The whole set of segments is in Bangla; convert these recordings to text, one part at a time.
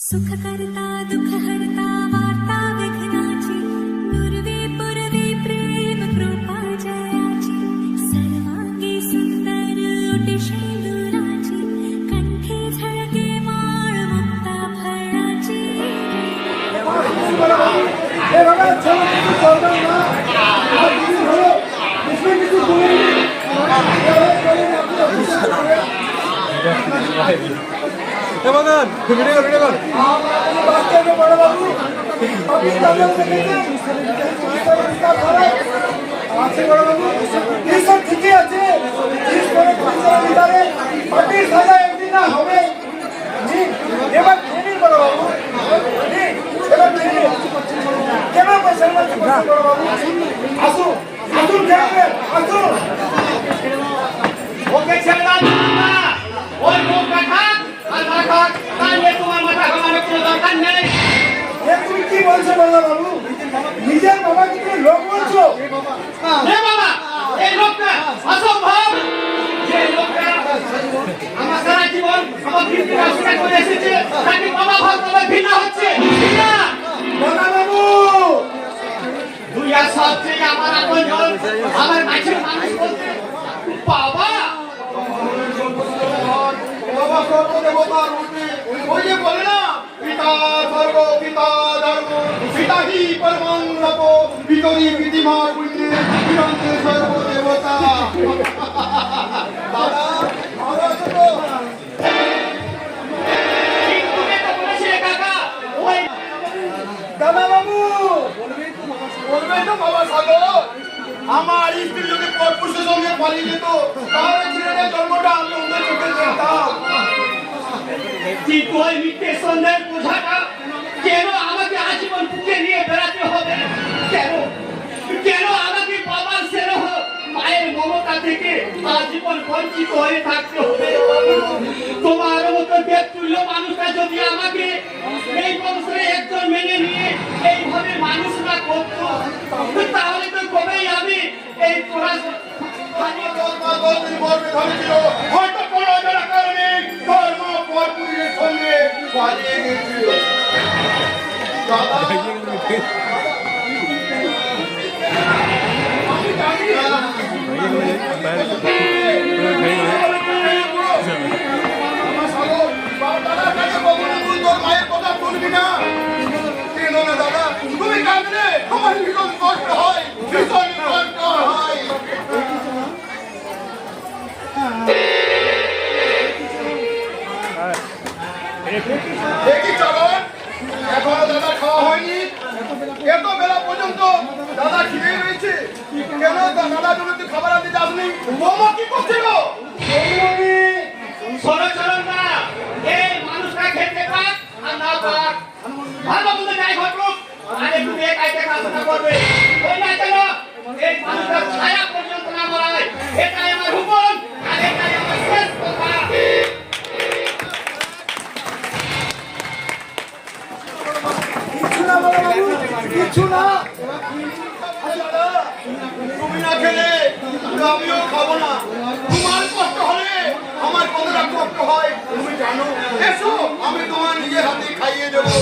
सुख करता दुख हरता वार्ता विघ्नाची दुर्वे पुरवे प्रेम कृपा जयाची सर्वांगी सुंदर उटिशी दुराची कंठी झळके माळ मुक्ता फळाची बघन व्हिडिओ व्हिडिओ ঠিকই আছে একদিন না হবে এবার বড় বাবু কেন পয়সা বড় বাবু আসুন আসুন দেখবেন আসুন ওকে ছেড়ে দাও না ওই লোকটা থাক আর না থাক তাহলে তোমার মাথা ঘামানোর কোনো দরকার নেই। তুমি কি বলছো বলো বাবু নিজের বাবাকে তুমি লোক বলছো হে বাবা এই লোকটা অসম্ভব যে লোকটা আমার সারা জীবন আমার কীর্তি অস্বীকার করে এসেছে তাকে বাবা ভাবতে ঘৃণা হচ্ছে ঘৃণা। বাবা বাবু দুই আর সবচেয়ে আমার আপনজন আমার কাছের মানুষ বলতে বাবা বাবা সর্বদেবতার রূপে ওই যে বলে না পিতা স্বর্গ পিতা ধর্ম পিতা হি পরমং রব পিতরি পিতিমার পুণ্যে বিরন্তে সর্বদেবতা বাবা বাবা তো ঠিক তুমি তো বলেছিলে কাকা ওই দাদা বাবু বলবে তো বাবা সাগর আমার স্ত্রী যদি পরপুরুষের সঙ্গে পালিয়ে যেত তাহলে ছেলেদের জন্মটা আমি ওদের চোখে দেখতাম ঠিক ওই মিথ্যে সন্দেহের বোঝাটা কেন আমাকে আজীবন বুকে নিয়ে বেড়াতে হবে কেন কেন আমাকে বাবার স্নেহ মায়ের মমতা থেকে আজীবন বঞ্চিত হয়ে থাকতে হবে। তোমার মতো দেবতুল্য মানুষটা যদি আমাকে এই বংশে একজন মেনে নিয়ে এইভাবে মানুষ না করতো তাহলে তো কবেই আমি এই পড়াশোনা হয়তো কোনো অজানা কারণে ধর্ম পরপুরের সঙ্গে পালিয়ে গেছিল দাদা আমি জানি আমার সাগর দাদার কাছে কখনো তুই তোর মায়ের কথা শুনবি না কেন না দাদা তুমি কাঁদলে আমার ভীষণ কষ্ট হয় ভীষণ কষ্ট হয় দেখি চলন এখনো দাদা খাওয়া হয়নি এত বেলা পর্যন্ত দাদা খিদে রয়েছে কেন দাদা তুমি তুই খাবার আনতে যাসনি বৌমা কি করছিল শোনো চলন না এই মানুষটা খেতে পাক আর না পাক ভালো মন্দ যাই ঘটুক আর একটু একাই দেখাশোনা করবে ওই না কেন এই মানুষটার ছায়া পর্যন্ত না মরায় এটাই আমার হুকুম আর এটাই আমার শেষ কথা। কিছু না বলো বাবু কিছু না তুমি না খেলে আমিও খাবো না তোমার কষ্ট হলে আমার কতটা কষ্ট হয় তুমি জানো এসো আমি তোমার নিজের হাতে খাইয়ে দেবো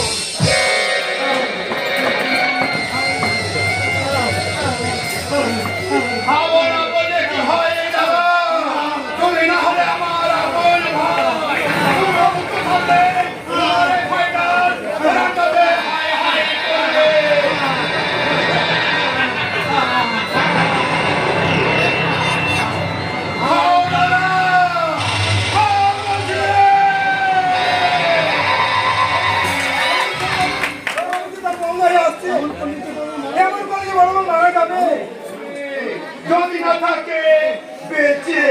খাবো না বলে কি হয় দাদা তুমি না হলে আমার আপন ভাই তোমরা মুক্ত থাকলে আরে ফাইটার রাখবে হায় হায় করে খাও দাদা খাও বলছি এমন করে যে বড় মারা যাবে যদি না থাকে বেঁচে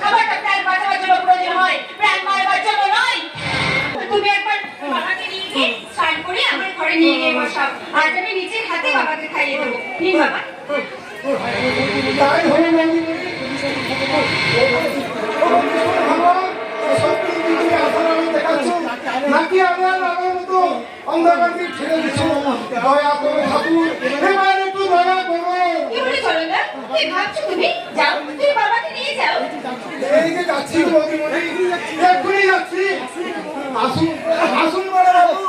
খাবারটা প্রাণ বাঁচাবার জন্য প্রয়োজন হয়, প্রাণ মারবার জন্য নয়। তুমি একবার বাবাকে নিয়ে গিয়ে স্নান করে আমার ঘরে নিয়ে গিয়ে বসাও। আজ আমি নিজের হাতে বাবাকে খাইয়ে দেবো। নিন বাবা। তাই হয়ে গেল নাকি আমার আমার মতো অন্ধকারকে ছেড়ে দিচ্ছ দয়া করো ঠাকুর এবার একটু দয়া করো কি বলে চলো না? কি ভাবছো তুমি? যাও, তুমি বাবাকে নিয়ে যাও। এই যে যাচ্ছি মনে মনে একটু আসুন আসুন বড় বাবু।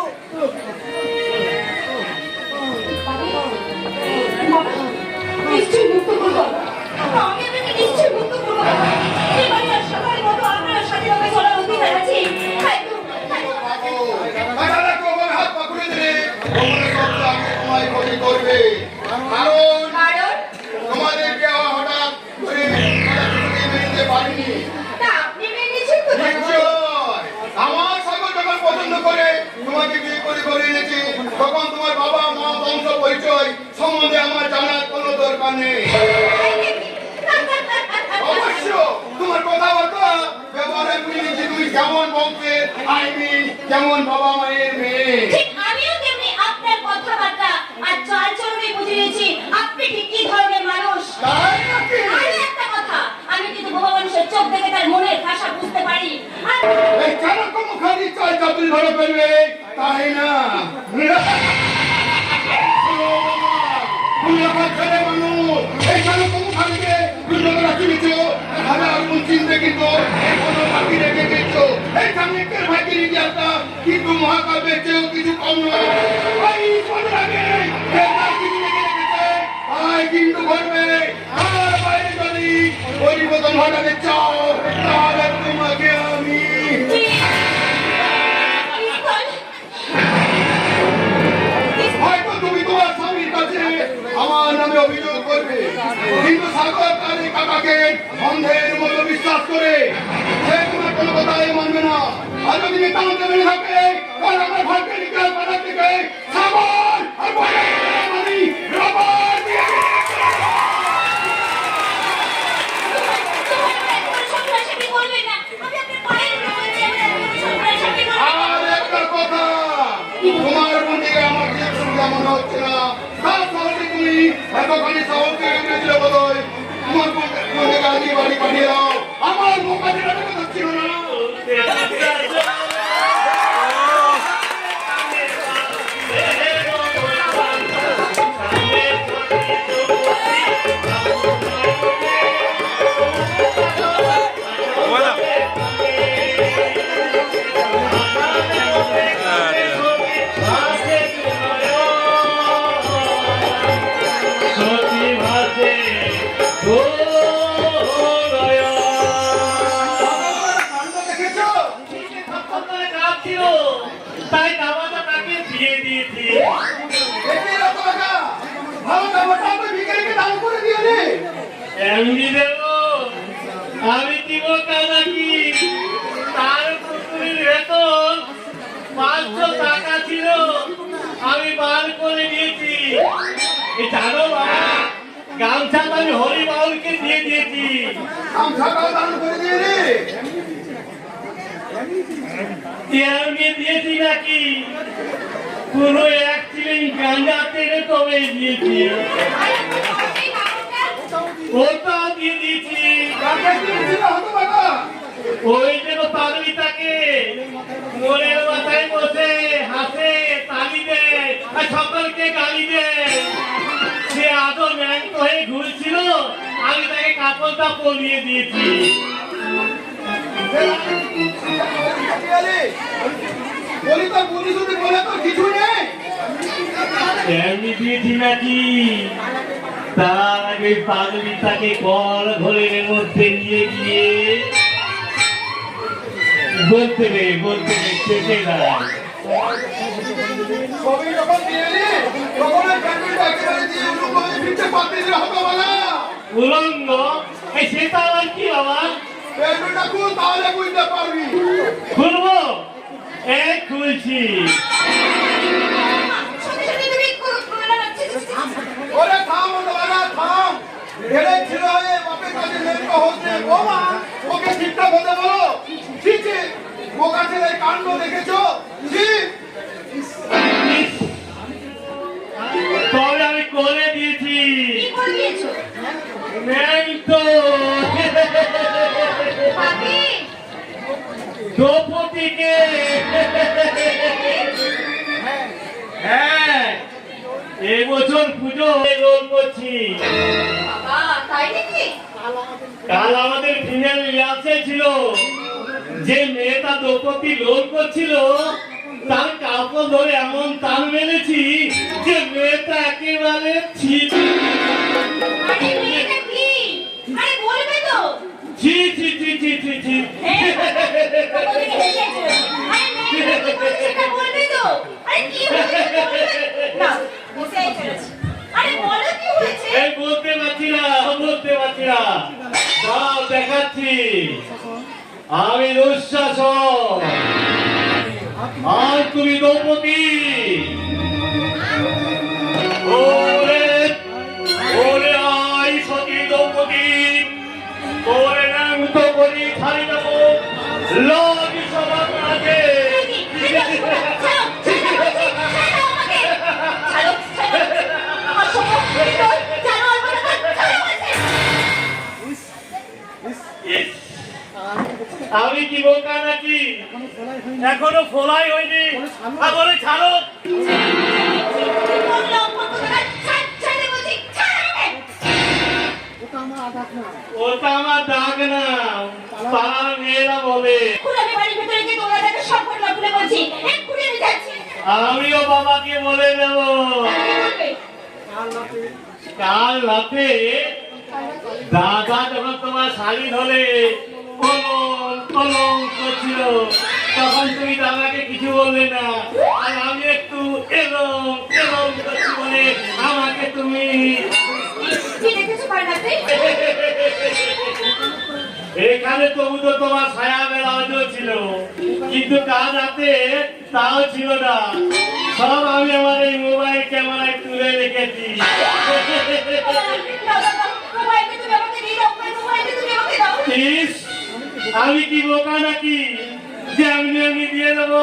নিশ্চয়ই মুক্ত করবো আমি আপনাকে নিশ্চয়ই মুক্ত করবো এবারে আর সবার মতো আপনার স্বাধীনভাবে চলার অধিকার আছে দেখা দেখো আমার হাত পাকুড়ে দিলে তোমার সব আগে তোমায় ক্ষতি করবে। কারণ কারণ তোমাদেরকে হঠাৎ করে মেনে নিতে পারিনি। তা আপনি মেনে নিয়েছেন তো নিশ্চয়। আমার সাগর যখন পছন্দ করে তোমাকে বিয়ে করে এনেছি, তখন তোমার বাবা মা বংশ পরিচয় সম্বন্ধে আমার জানার কোনো দরকার নেই। অবশ্য তোমার কথাবার্তা ব্যবহারে বুঝে নিচ্ছি তুমি কেমন বংশের, আই মিন কেমন বাবা মায়ের মেয়ে। ঠিক আমিও তেমনি আপনার কথাবার্তা আর চাল চলনে বুঝে নিয়েছি আপনি ঠিক কি ধরনের মানুষ তাই নাকি? আরো একটা কথা আমি কিন্তু বোবা মানুষের চোখ দেখে তার মনের ভাষা বুঝতে পারি আর এই কেন মুখানি চাল চাতুরি ধরে ফেলবে তাই না? তুমি আমার ছেলে মানুষ, এই কেন মুখানিকে দুর্যোগরা চিনেছো, হাজার গুণ চিনতে কিন্তু এখনো বাকি রেখে গেছো। এই কামিকের ভাগ্যের ইতিহাসটা কিন্তু মহাকাব্যের চেয়েও কিছু কম নয়। এই মনে রাখে কিছু রেখে রেখেছে, আয় কিন্তু ঘটবে। আর বাইরে যদি পরিবর্তন ঘটাতে চাও তাহলে তোমাকে আমি হয়তো তুমি তোমার স্বামীর কাছে আমার নামে অভিযোগ করবে, কিন্তু সাগর তার এই কাকাকে অন্ধের মতো বিশ্বাস করে সে তোমার কোনো কথাই মানবে না। আর যদি টানতে মেনে থাকে তাহলে আমার ভাগ্যে নিকাল পাড়া থেকে সাগর আর বলে আমি রবার দিয়ে আর একটা কথা, তোমার বন্ধুকে আমার যে সুবিধা মনে হচ্ছে না, তার সাহসে তুমি এতখানি সাহসকে এনেছিলে বোধহয়। তোমার বন্ধুকে আজকে বাড়ি পাঠিয়ে দাও, আমার মোকাবিলা কথা ছিল না। তাই দামাটা তাকে দিয়ে দিয়েছি। এমনি দেব আমি দিব নাকি? তার পুকুরের ভেতর 500 টাকা ছিল, আমি বার করে নিয়েছি। জানো বাবা, গামছা আমি হরি বাউলকে দিয়ে দিয়েছি। নিয়ে দিয়েছি নাকি? পুরো 1 চিলিং গাঁজা তেলে তবে দিয়েছি। ওটাও দিয়ে দিয়েছি। ওই যেন পাগলিটাকে মনের মাথায় বসে হাসে, তালি দেয় আর সকলকে গালি দেয়, সে আদৌ ন্যাংট হয়ে ঘুরছিল, আমি তাকে কাপড়টা পরিয়ে দিয়েছি। এমনি দিয়েছি নাকি? তার আগে পাগলিটাকে কল ঘরের মধ্যে নিয়ে গিয়ে বলতে চেপে দেয়। উলঙ্গ সেটা আবার কি বাবা? খুলবো? খুলছি। ওকে ঠিকঠাক হতে বলো। ঠিক বোকা ছেলে কাণ্ড দেখেছো? তবে আমি করে দিয়েছি। দ্রৌপদীকে হ্যাঁ, এবছর পুজো রোল করছি। কাল আমাদের ফিমেল রিহার্সেল ছিল, যে মেয়েটা দ্রৌপদী লোন করছিল তার কাপড় ধরে এমন টান মেরেছি যে মেয়েটা একেবারে ছিট আরে মেয়েটা কি? আরে বলবে তো। ছি ছি ছি ছি ছি ছি হ্যাঁ, তোমাদেরকে হেসে চলেছে। আরে মেয়েটা কি বলছে সেটা বলবে তো। আরে কি বলছে বলবে। না, হেসেই চলেছে। আরে বলো কি হয়েছে? এই বলতে পারছি না দাও দেখাচ্ছি আমি দুঃশাসন আর তুমি দ্রৌপদী ওরে ওরে আই সতী দ্রৌপদী ওরে নাম তো করি খালি দেবো লাগি সবার আগে আমি কি বোকা নাকি এখনো ফোলাই হয়নি আগরে ছাড়ো ওটা আমার ডাক না পাড়ার মেয়েরা বলে আমিও বাবাকে বলে দেব কাল রাতে দাদা যখন তোমার শাড়ি ধরে কলম করছিল তখন তুমি দাদাকে কিছু বললে না আর আমি একটু এরম করছি বলে আমাকে তুমি এখানে তবু তো তোমার ছায়া বেলাও ছিল কিন্তু কাল রাতে তাও ছিল না সব আমি আমার এই মোবাইল ক্যামেরায় তুলে রেখেছি ইস, আমি কি বোকা নাকি যে আমি দিয়ে দেবো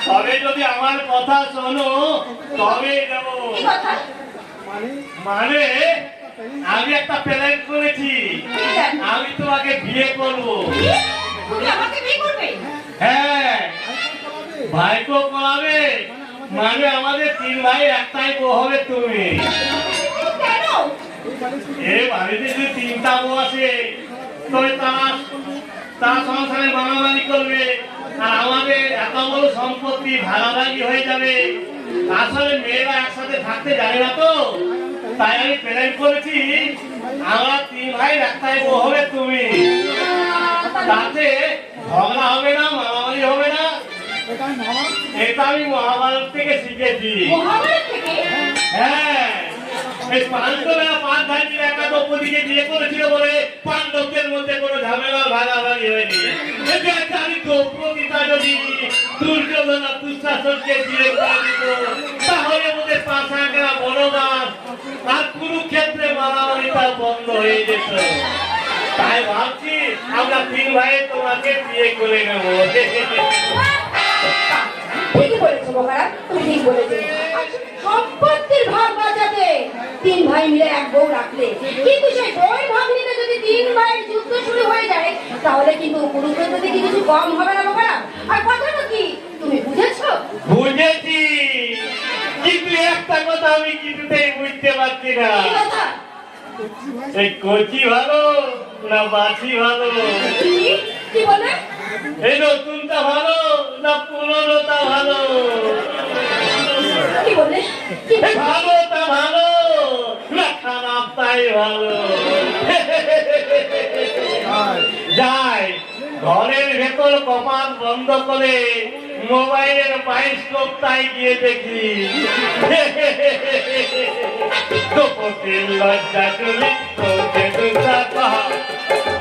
তবে যদি আমার কথা শোনো তবে দেবো মানে আমি একটা প্ল্যান করেছি আমি তোমাকে বিয়ে করবো হ্যাঁ ভাইকে করাবে মানে আমাদের 3 ভাই একটাই বউ হবে তুমি এই বাড়িতে যদি 3টা বউ আছে তবে তার সংসারে মারামারি করবে আর আমাদের এত বড় সম্পত্তি ভাগাভাগি হয়ে যাবে আসলে মেয়েরা একসাথে থাকতে জানে না তো তাই আমি প্ল্যান করেছি আমরা 3 ভাই একটাই বউ হবে তুমি তাতে ঝগড়া হবে না মারামারি হবে না এটা আমি মহাভারত থেকে শিখেছি হ্যাঁ এই পাণ্ডবেরা 5 ভাই মিলে একটা দ্রৌপদীকে বিয়ে করেছিল বলে পাণ্ডবদের মধ্যে কোনো ঝামেলা ভাগাভাগি হয়নি আমি দ্রৌপদীটা যদি দুর্যোধন আর দুঃশাসনকে বিয়ে করে দিত তাহলে ওদের পাশাকেরা বনবাস আর কুরুক্ষেত্রে মারামারিটা বন্ধ হয়ে যেত তাই ভাবছি আমরা 3 ভাই তোমাকে বিয়ে করে নেবো ঠিকই বলেছো বোকারা, তুমি ঠিক বলেছো। সম্পত্তির ভাগ বাঁচাতে 3 ভাই মিলে এক বউ রাখলে কিন্তু সেই বউয়ের ভাগ নিতে যদি 3 ভাইয়ের যুদ্ধ শুরু হয়ে যায় তাহলে কিন্তু কুরুক্ষেত্র থেকে কিছু কম হবে না বোকারা। আর কথাটা কি তুমি বুঝেছো? বুঝেছি কিন্তু একটা কথা আমি কিছুতেই বুঝতে পারছি না কি কথা? এই কচি ভালো না বাছি ভালো কি বলে? এই নতুনটা ভালো না পুরনোটা ভালো কি বলে? কি ভালোটা ভালো না খারাপটাই ভালো যাই ঘরের ভেতর কপাল বন্ধ করে মোবাইলের বায়োস্কোপটাই গিয়ে দেখি দ্রৌপদীর লজ্জা চলে তোকে দুটা পাহা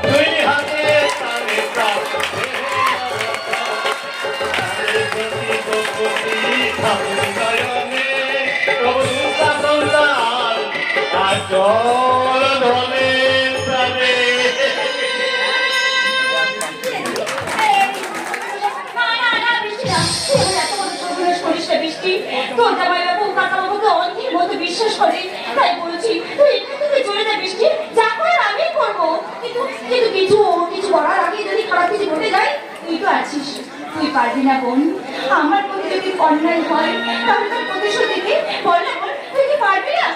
2 হাতে তালে তাল দ্রৌপদী ঠাকুর নয়নে প্রভুতা সন্তান আর জল ধরে প্রাণে বিশ্বাস করে তাই বলছি তুই চলে যা বৃষ্টি যা করে আমি করবো কিন্তু কিছু করার আগে যদি খারাপ কিছু ঘটে যায় তুই তো আছিস তুই পারবি না বোন আমার প্রতি যদি অন্যায় হয় তাহলে তার প্রতিশোধ দেখে বল না বোন তুই কি পারবি না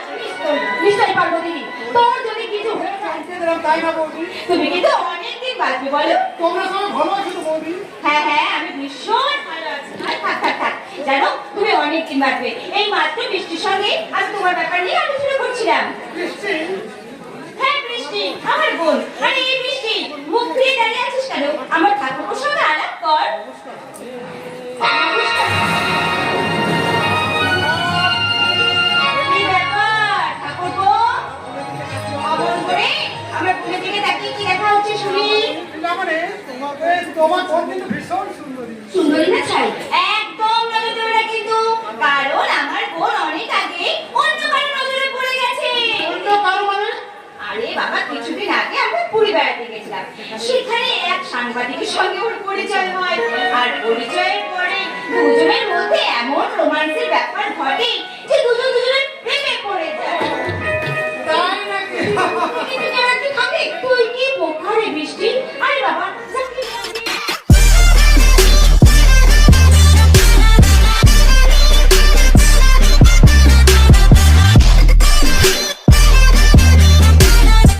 নিশ্চয়ই পারবো দিদি তোর যদি কিছু হয়ে যায় তাই না বৌদি তুমি কিন্তু অনেকদিন কতদিন বাঁচবে বলো? তোমরা সবাই ভালো আছো তো বৌদি? হ্যাঁ হ্যাঁ, আমি ভীষণ ভালো আছি। আর থাক থাক থাক, জানো তুমি অনেকদিন বাঁচবে। এই মাত্র বৃষ্টির সঙ্গে আমি তোমার ব্যাপার নিয়ে আলোচনা করছিলাম। বৃষ্টি? হ্যাঁ বৃষ্টি, আমার বোন। আরে এই বৃষ্টি, মুখ ফিরিয়ে দাঁড়িয়ে আছিস কেন? আমার ঠাকুরের সঙ্গে আলাপ কর। কি ব্যাপার ঠাকুরপো? অমন করে আমার বোনের দিকে তাকিয়ে কি দেখা হচ্ছে শুনি? না মানে তোমার বোন কিন্তু ভীষণ সুন্দরী। সুন্দরী না ছাই? একদম নজর দেবে না কিন্তু, কারণ আমার বোন অনেক আগে অন্য কারো নজরে পড়ে গেছে। অন্য কারো মানে? আরে বাবা, কিছুদিন আগে আমরা পুরী বেড়াতে গেছিলাম। সেখানে এক সাংবাদিকের সঙ্গে ওর পরিচয় হয়, আর পরিচয়ের পরে দুজনের মধ্যে এমন রোমান্সের ব্যাপার ঘটে